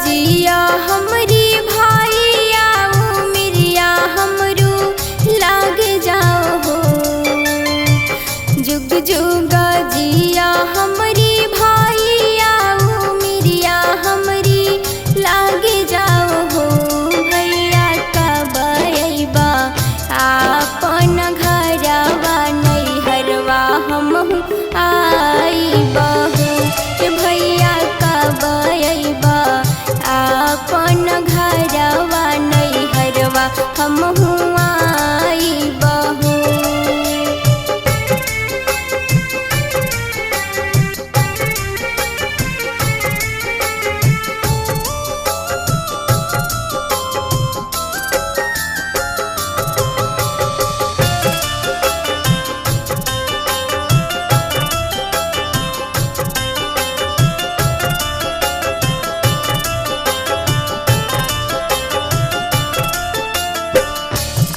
जिया हमरी भाइया उमिरिया हमरू लागे जाओ हो। जुग जुग जिया हमरी भाइया उमिरिया हमरी लागे जाओ हो। भैया कब अइबा आपन घरवा नैहरवा हमहू आइबा हो। भैया कब अइबा आपन घरवा नैहरवा हमहू आइबा हो।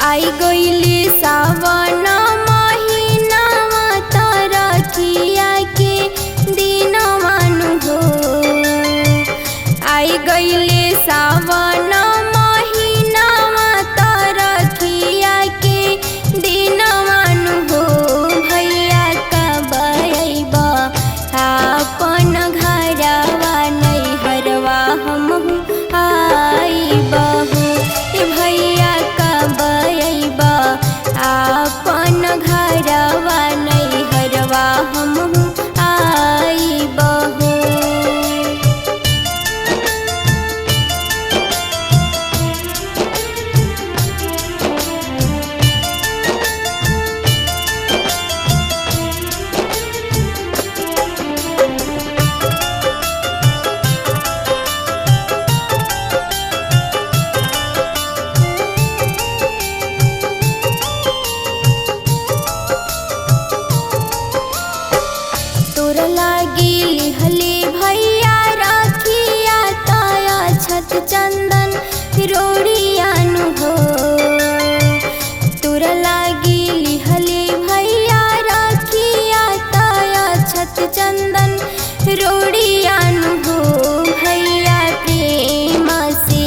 आई गइली सावन महिनावा तरखिया के दिनवा नु हो। आई गइली सावन महिनावा तरखिया के दिनवा नु हो। भैया कब अइबा आपन घरवा नैहरवा हमहू आइबा हो। भैया कब अइबा आपन घरवा नैहरवा हमहू आइबा हो। तोर लागी लिहले भैया राखिया ताया छत चंदन रोड़िया नु हो। तोर लागी लिहले भैया राखिया ताया छत चंदन रोड़िया नु हो। भैया प्रेम से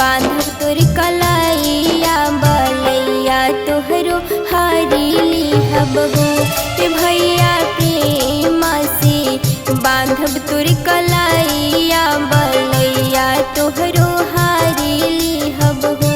बांधब तोर कलाइया बलैया तोहरो हारी लिहब हो। भैया प्रेम से बांधब तोर कलाइया बलैया तोहरो हारी लिहब हो।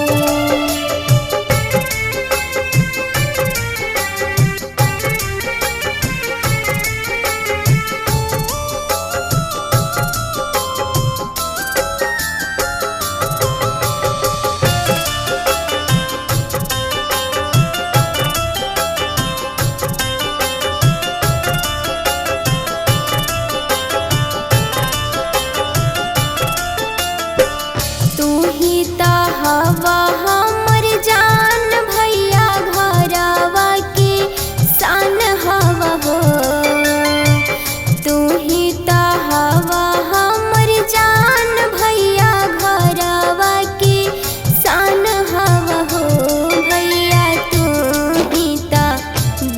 तू ही ता हवा हमर जान भैया घरवा के शान हवा हो। तू ही ता हवा हमर जान भैया घरवा के शान हवा हो। भैया तू ही ता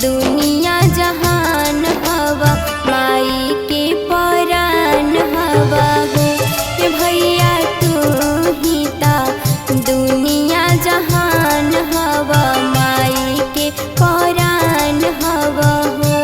दुनिया जहान हवा माई के परान हवा हो। भैया तू ही ता दुनिया जहान हवा माई के परान हवा हो।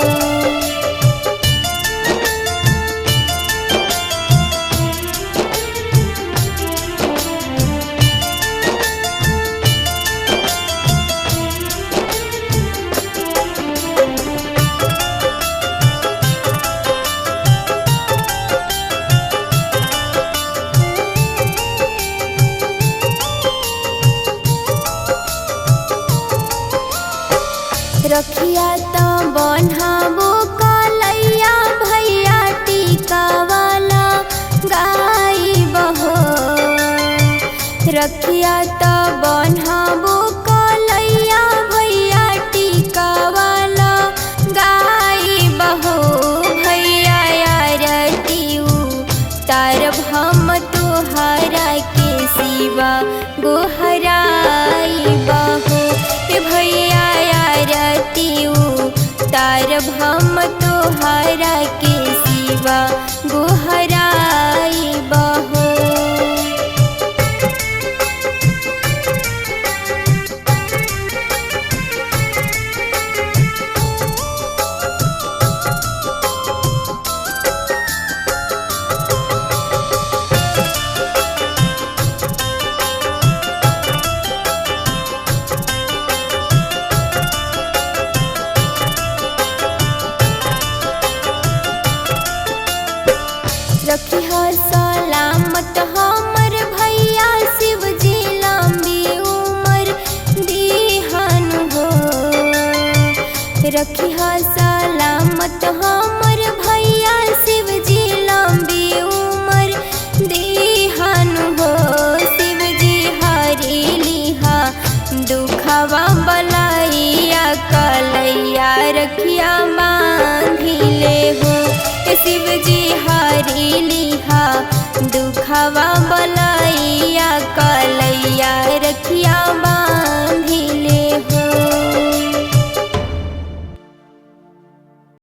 रखिया तो बन्हाबो कलैया भैया टीका वाला गाइब हो। रखिया तो बन्हाबो कलैया भैया टीका वाला गाइब हो। भैया आरती उतारब हम तोहरा के सिवा गोहराइबा हो। भैया आरती उतारब हम तोहरा के सिवा गोहराइबा हो। रखिया बांधिले हो। शिव जी हरि लिहा दुखवा बलैया कलैया रखिया